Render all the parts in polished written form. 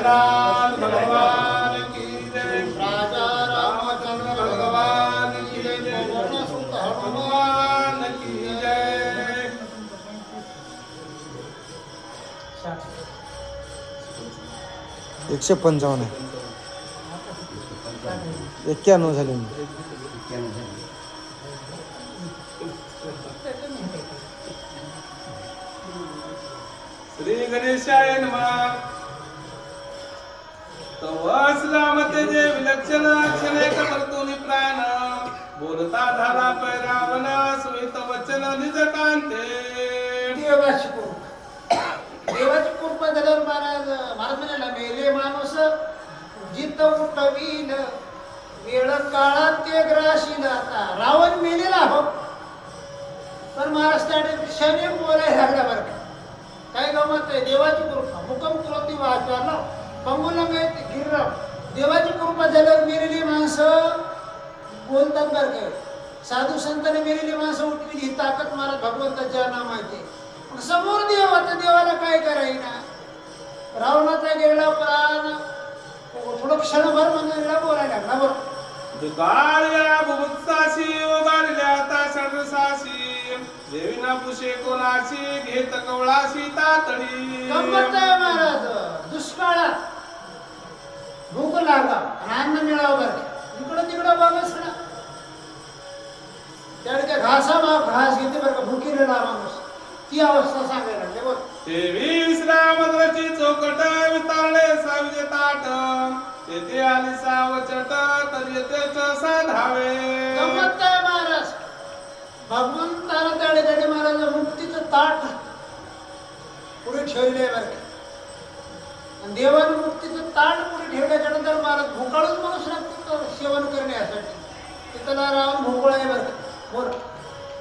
प्रहलाद भगवान की जय, राजा रामचंद्र भगवान की जय, पवन सुत हनुमान की जय. 155 आहे. 91 झाले. श्री गणेशाय नमः. तवसला मते जे विलक्षण अक्षणे करतोनी प्राण, बोलता झाला पैरावण सुमित वचन निज कांते. देवाची कृपा झाल्यावर महाराज म्हणाला मेले माणूस जित उठवील वेळ काळात ते ग्राशील. आता रावण मेलेला हो, पण महाराज त्याने क्षणी बोलायला लागला बरं का. काय गमत आहे देवाची कृपा. मुकम कृती वाचारला पंगुलंग गिरराव. देवाची कृपा झाल्यावर मेलेली माणसं बोलतात बरं काय. साधू संतांनी मेलेली माणसं उठवी ही ताकद महाराज भगवंताच्या नामाची. समोर देव आता देवाला काय करायना. रावणाचा गेला प्राण थोडं क्षणभर मंदिराला बोलायला लागला बरं. दुकाळल्या बुभुत्साशी ओगारल्या ताषडसाशी, देवीना पुशे कोणाशी घेत कवळाशी तातडी. गंमत आहे महाराज. दुष्काळात भूक लागा आणि अन्न मिळावं बरं. इकडं तिकडं बघच ना. त्याकडे घासा घास घेते बरं का. भुकीलेला माणूस ती अवस्था सांगायला लागते बरं. 23 मद्राची चौकट वितारले साविजे ताट, तेथे आली सावचट तर येतेच साधावे. गंमत आहे महाराज. भगवंताला त्याकडे महाराज मुक्तीचं ताट पुढे ठेवले बरं का. आणि देवानं मुक्तीचं ताट पुढे ठेवल्याच्या नंतर महाराज भोकाळूच माणूस लागतो सेवन करण्यासाठी. तिथला रावण भोकळ आहे बरं का. बोल.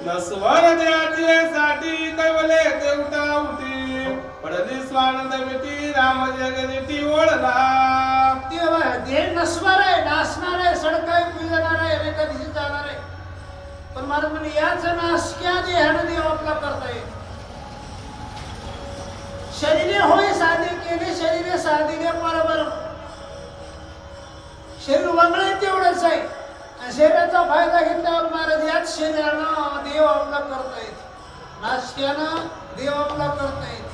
नस्वर द्यासाठी कैवले देवता उठी, पडली स्वानंद बेटी राम जगदेटी ओळला. देवा देह नसणार आहे, नासणार आहे, सडकाय पिळणार आहे, एका दिवशी जाणार आहे. पण महाराज म्हणजे याचा नाश क्या देहानं देव आपला करता येईल. शरीरे होय साधे केले, शरीरे साधिले परब्रह्म. शरीर वगळे तेवढंच आहे. आणि शरीराचा फायदा घेतल्यावर महाराज याच शरीरानं देव आपला करता येत. नाशक्यानं देव आपला करता येत.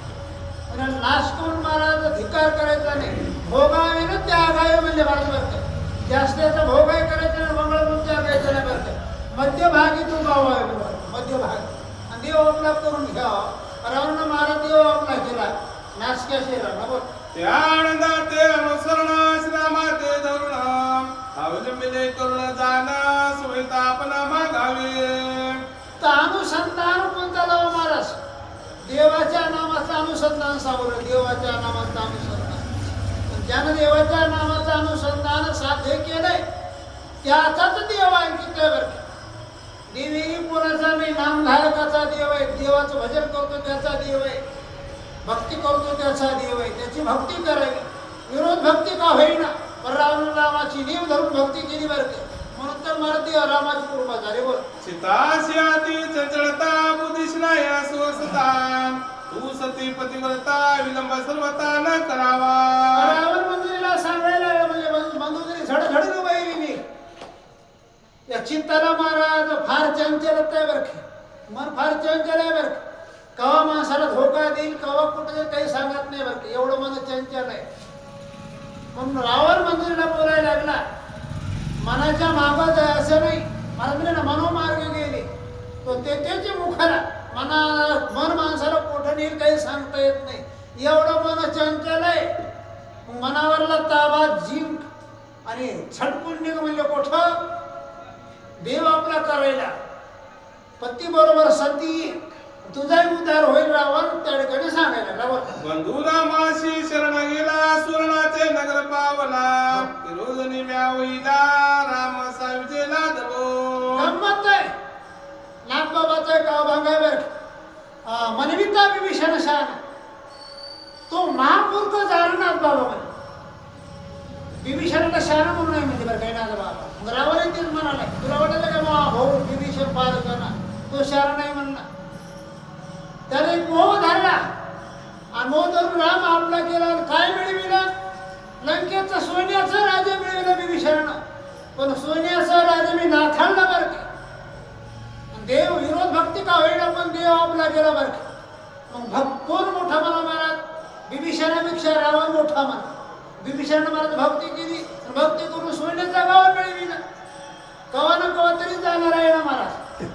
आणि नाश करून महाराज धिकार करायचा नाही. भोगावे ना त्यागावे म्हणजे महाराज बरं. जास्तीचा भोग आहे करायचा नाही, मंगळ म्हणून त्यागायचं नाही बरं. मध्यभागी तो गाव आहे बरोबर. मध्यभागी आणि देव आपला करून घ्यावा. रावण महाराज देव आपला केला नाशक्या शरीरानं बरं. त्या आनंदाते अनुसरण श्रामाते धरुण, अवलंबिले करुण जाण सुविता आपण मागावे. तर अनुसंधान कोणता लावा महाराज. देवाच्या नामाचं अनुसंधान सावरं. देवाच्या नामाचं अनुसंधान. ज्यानं देवाच्या नामाचं अनुसंधान साध्य केलंय त्याचाच देव आहे. तिथे बरं देवी कोणाचा नाही. नामधारकाचा देव आहे. देवाचं भजन करतो त्याचा देव आहे. भक्ती करतो त्याचा देव आहे. त्याची भक्ती करावी. विरोध भक्ती का होईना, पण रामाची नीव धरून भक्ती केली बरं का. म्हणून तर मला देव रामाची कृपा झाली बरं. चिताशी आती चंचलता बुद्धिश्नाय सुवसता, तू सती पतिव्रता विलंब सर्वता न करावा. रावण मंदिराला सांगायला म्हणजे मंदुरी झडझडली बाई मी. या चित्ताला महाराज फार चंचलता आहे बरं का. मन फार चंचल आहे बरं का. कवा माणसाला धोका देईल कवा कुठे काही सांगत नाही बरं का. एवढं मन चंचल आहे. म्हणून रावण मंदिराला बोलायला लागला मनाच्या मागं जाय असं नाही. मला म्हणजे ना मनोमार्ग गेले तो त्याच्या मुखाला मन माणसाला कुठं नेईल काही सांगता येत नाही. एवढं मन चंचल आहे. मनावरला ताबा जिंक आणि छटकून निघ म्हणजे कुठं देव आपला करायला. पती बरोबर सती तुझाही उद्धार होईल रावण त्या ठिकाणी सांगायला लागला. बंधुरामाशी शरण गेला सुवर्णाचे नगर पावला, रोजनी म्यावईला राम साविजेला दबो. गंमत आहे. नागबाबाचा गाव भांगावर मनविता विभीषण शान तो महापूर्ख जाणणार बाबा म्हणे. विभीषणाला शान म्हणून नाही म्हणजे बरं काही नाग बाबा. मग रावण तेच म्हणाला तुला वाटलं का मा भाऊ विभीषण पार करणार तो शान नाही म्हणणार. त्याने मोह धरला आणि मोह धरून राम आपला केला. काय मिळविला विभीषण पण सोन्याचं राजा मी नाथाळला बरं का. देव विरोध भक्ती का होईना पण देव आपला गेला बरं का. मग कोण मोठा मला महाराज विभीषणापेक्षा रावण मोठा म्हणा. विभीषण महाराज भक्ती केली भक्ती करून सोन्याचा गावा मिळवी ना कवा ना कवा तरी जाणार आहे ना महाराज.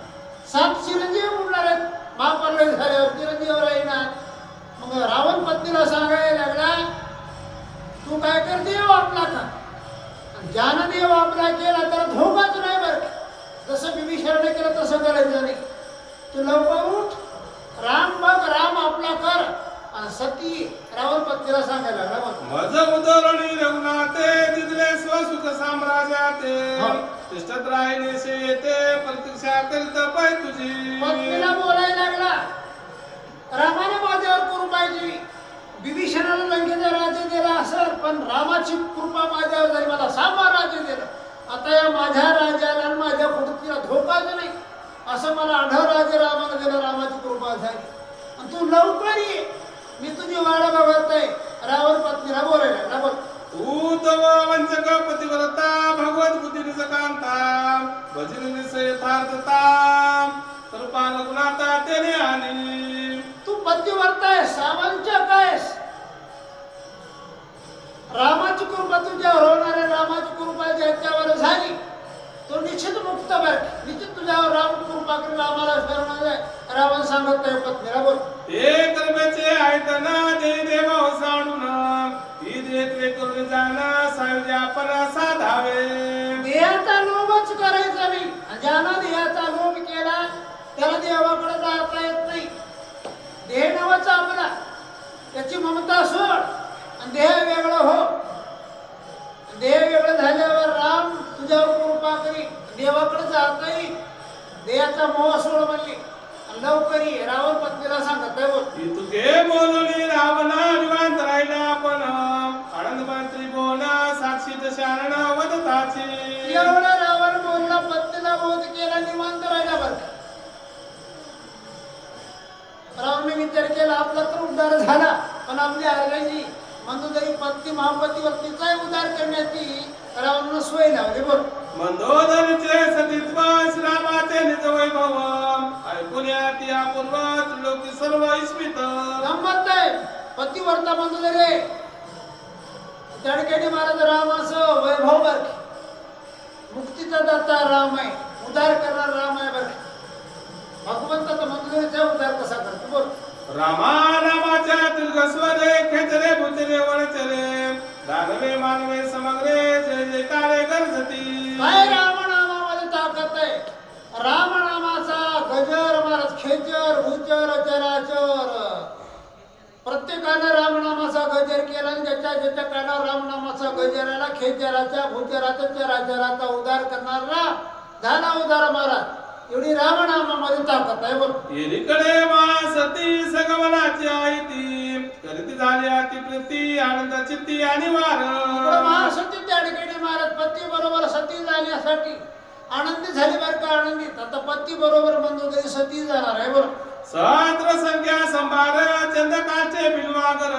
7 चिरंजीव म्हणणार आहेत महापर्लय झाल्यावर चिरंजीव राहीना. मग रावण पत्नीला सांगायला लागला तू काय कर देव आपला का ज्यानं देव आपला केला तर धोकाच नाही बरं. जसं विभीषणाने केलं तसं करायचं नाही. तू लवकर उठ राम बघ राम आपला कर. आणि सती रावण पत्नीला सांगायला लागला मज उदरणी रघुनाथे दिदले स्वसुख साम्राज्याते तिष्ठत राहिले येते प्रतीक्षा करीत पाय तुझी. पत्नीला बोलायला लागला रामाने माझ्यावर कृपा केली. विभीषणाला लंकेचा राज्य दिला असेल पण रामाची कृपा माझ्यावर झाली मला साम्राज्य दिलं. आता या माझ्या राजाला आणि माझ्या कुटुंबाला धोकाच नाही असं मला आढळ राज्य रामाला दिलं. रामाची कृपा झाली आणि तू लवकर ये मी तुझी वाट बघत आहे. रावण पत्नीला बोलायला लागला बोल तू तव वंचक पतिव्रता भगवत बुद्धी कांता भजन यथार्थता कृपा रघुनाथा तेने आणि तू पतिव्रता आहेस सावंचक आहेस. रामाची कृपा तुझ्यावर होणार आहे. रामाची कृपा ज्याच्यावर झाली तो निश्चित मुक्त बर निश्चित तुझ्यावर राम कृपा करेल आम्हाला शरण आहे. रावण सांगत आहे पत्नीला बोल ते कर्माचे आहेत ना दे देव सांडून ही देखरे करून जाना सायुज्या आपण साधावे. देहाचा लोभच करायचा नाही. ज्यानं देहाचा लोभ केला त्याला देवाकडे जाता येत नाही. देह नावाचा आपला त्याची ममता सोड आणि देह वेगळं हो. देह वेगळं झाल्यावर राम तुझ्यावर कृपा करी देवाकडे जाता येईल. देहाचा मोह सोड म्हणली लवकर ये. रावण पत्नीला सांगत आहे बोल तुके बोलली रावणा निवांत राहिला आपण आनंद मंत्री बोला साक्षी शरण वदताची. एवढा रावण बोलला पत्नीला बोध केला निवांत राहिला बरं. रावणने विचार केला आपला तर उद्धार झाला पण आपली अर्गाची म्हणून जरी पत्नी महापतीवरतीचा उद्धार करण्याची रावणनं सोय लावली बोल मंदोदरीचे सतीत्व श्रीरामाचे निज वैभव ऐकून्यात या पूर्व त्रिलोकी सर्व इस्मित. गंमत आहे पतिव्रता मंदोदरी त्या ठिकाणी महाराज रामाचं वैभव बर मुक्तीचा दाता राम आहे उद्धार करणार राम आहे बर. भगवंताचा मंदोदरीचा उद्धार कसा करतो बोल रामा नामाच्या दीर्घस्वरे खेचरे भुचरे वळचरे दानवे मानवे समग्रे जय जयकारे गरजती. काय रामनामामध्ये ताकद आहे. रामनामाचा गजर महाराज खेचर भूचर चराचर प्रत्येकानं रामनामाचा गजर केला आणि ज्याच्या कानावर रामनामाचा गजर आला खेचराचा भूचराचा चराचराचा उद्धार करणारा झाला उद्धार महाराज. एवढी रामनामामध्ये ताकद आहे बोल एकीकडे सती सगमनाची आयती करीती झाली अति प्रीती आनंद चित्ती आणि वार. महासती त्या ठिकाणी महाराज पती बरोबर सती जाण्यासाठी आनंदी झाली बरं का आनंदीत. आता पती बरोबर मंदोदरी सती जाणार आहे बरोबर. सहस्र संख्या संभार चंदकाचे बिलवागर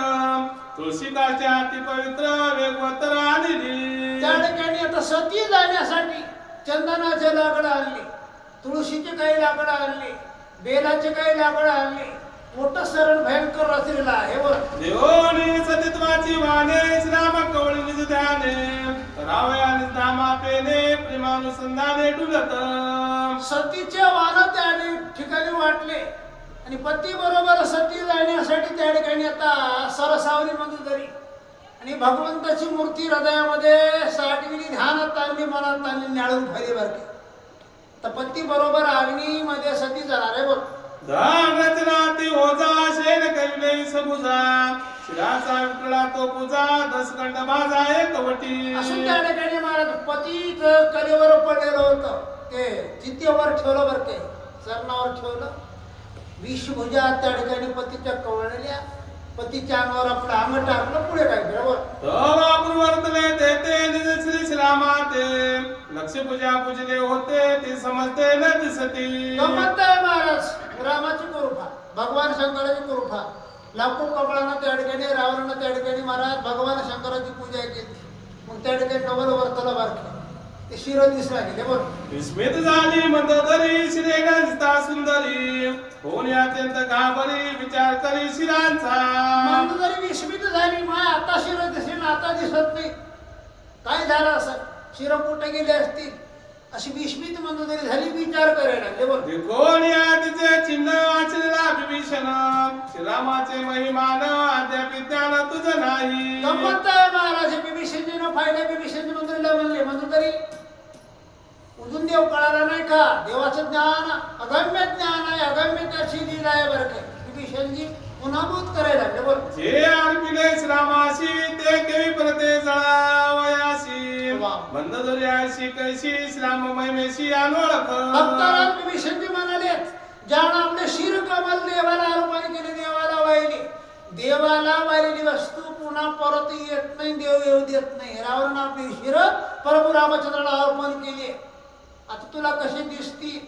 तुळशीकाचे अति पवित्र वेगवतर आणि त्या ठिकाणी आता सती जाण्यासाठी चंदनाचे लाकडं आणली तुळशीचे काही लाकडं आणली बेलाचे काही लाकडं आणली. मोठं सरण भयंकर रचलेला आहे बरं. देवोनी सतीत्वाची वाणे श्राम कवळी निज ध्याने रावया निधामा पेने प्रेमानुसंधाने डुलत. सतीचे वाण त्या ठिकाणी वाटले आणि पती बरोबर सती जाण्यासाठी त्या ठिकाणी आता सरसावली मंदोदरी आणि भगवंताची मूर्ती हृदयामध्ये साठविली ध्यानात आणली मनात आणली न्याळून खाली बरं. तर पती बरोबर अग्नीमध्ये सती जाणार आहे बोल दान रचना ती ओजा शेन कविले सबुजा शिराचा विकळा तो पूजा दसखंड माझा एक वटी. असून त्या ठिकाणी महाराज पतीच कलेवर पडलेलं होतं ते चित्तेवर ठेवलं बरं ते चरणावर ठेवलं. विषभुजा त्या ठिकाणी पतीच्या कवळल्या पतीच्या अंगावर आपलं अंग टाकलं पुढे काय बरोबर तवापूर्वर्तले देते निज श्री श्रीरामाते लक्ष पूजा पूजले होते ते समजते न दिसती. गमत आहे महाराज रामाची कृपा भगवान शंकराची कृपा लाखो कमळानं त्या ठिकाणी रावणानं त्या ठिकाणी महाराज भगवान शंकराची पूजा केली. मग मग त्या ठिकाणी नवल वर्तला बारखे ते शिर दिसला गेले बोल विस्मित झाली मंदोदरी शिरेला दिसता सुंदरी होऊन अत्यंत घाबरी विचार करी शिरांचा मंदोदरी विस्मित झाली मा आता शिर दिसेल आता दिसत नाही काय झालं असं शिर कुठे गेले असतील अशी विस्मित मंदोदरी झाली विचार करायला लागले बोल कोण या तिचे चिन्ह वाचलेला विभीषण श्रीरामाचे महिमान अद्याप ज्ञान तुझं नाही गंमत आहे महाराज बिभीषणजीनं फायदा बिभीषणजी मंदिराला म्हणले मंदोदरी उजून देव कळाला नाही का देवाचं ज्ञान अगम्य ज्ञान आहे अगम्य त्याची लीला आहे बरं काय विभीषणजी पुन्हा बोध करायला लागले बोल जे अर्पिले श्रामाशी ते केवी प्रते जळावयाशी मंदोदर्याशी कैशी श्राम महिमेशी अनोळख भक्ताराम विभीषणजी म्हणाले ज्यानं आपले शिर कमल देवाला अर्पण केले देवाला वाहिली देवाला वाहिलेली वस्तू पुन्हा परत येत नाही देव येऊ देत नाही रावण आपली शिर प्रभू रामचंद्राला अर्पण केली आता तुला कशी दिसती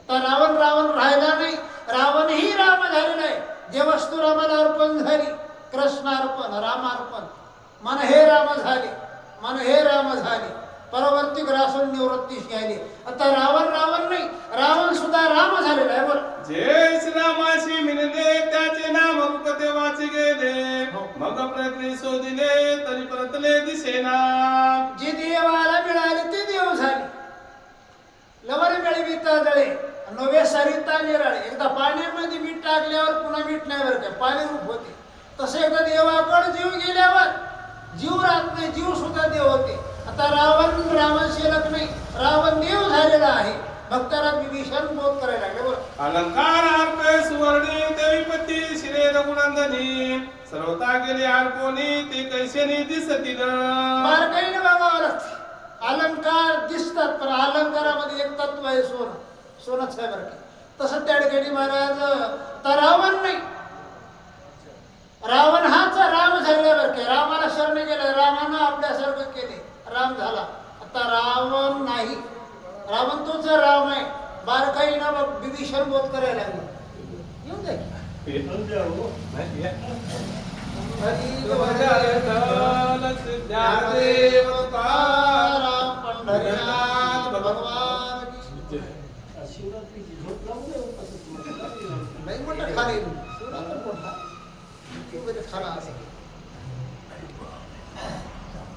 तर रावण राहिला नाही रावणही राम झालेला आहे जे वस्तू रामाला अर्पण झाली कृष्णार्पण रामार्पण मन हे राम झाले मन हे राम झाले परवर्ती ग्रासून निवृत्तीशी आली आता रावण नाही रावण सुद्धा राम झालेला आहे बोल जे श्रीरामाशी मिळले त्याचे नाम रूप देवाचे गेले मग प्रयत्न शोधिले तरी परतले दिसेना जे देवाला मिळाले ते देव झाले लवरे मिळविता जळे नवे सरिता निराळे एकदा पाण्यामध्ये मीठ टाकल्यावर पुन्हा मीठ नाही बरं काय पाणी रूप होते तसे एकदा देवाकडे जीव गेल्यावर जीव राहत नाही जीव सुद्धा देव होते आता रावण शिलक नाही रावण देव झालेला आहे भक्ताराम विभीषण बोध करायला लागले बोल अलंकार अर्पे सुवर्णी देवीपती शिरे रघुनंदनी सर्वता गेले अर्पोनी ते कैसेनी दिसतील बारकाईने बघावं लागते अलंकार दिसतात पण अलंकारामध्ये एक तत्व आहे सोनच आहे बरं का तसं त्या ठिकाणी महाराज तर रावण नाही रावण हाच राम झालेला बरं का रामाला शरण गेलं रामानं आपल्यासारखं केले राम झाला आता रावण नाही रावण तोच राम आहे बारकाईनं विभीषण बोध करायला लागले येऊन जाईल पंढरीनाथ भगवान नाही मोठं खाली खाला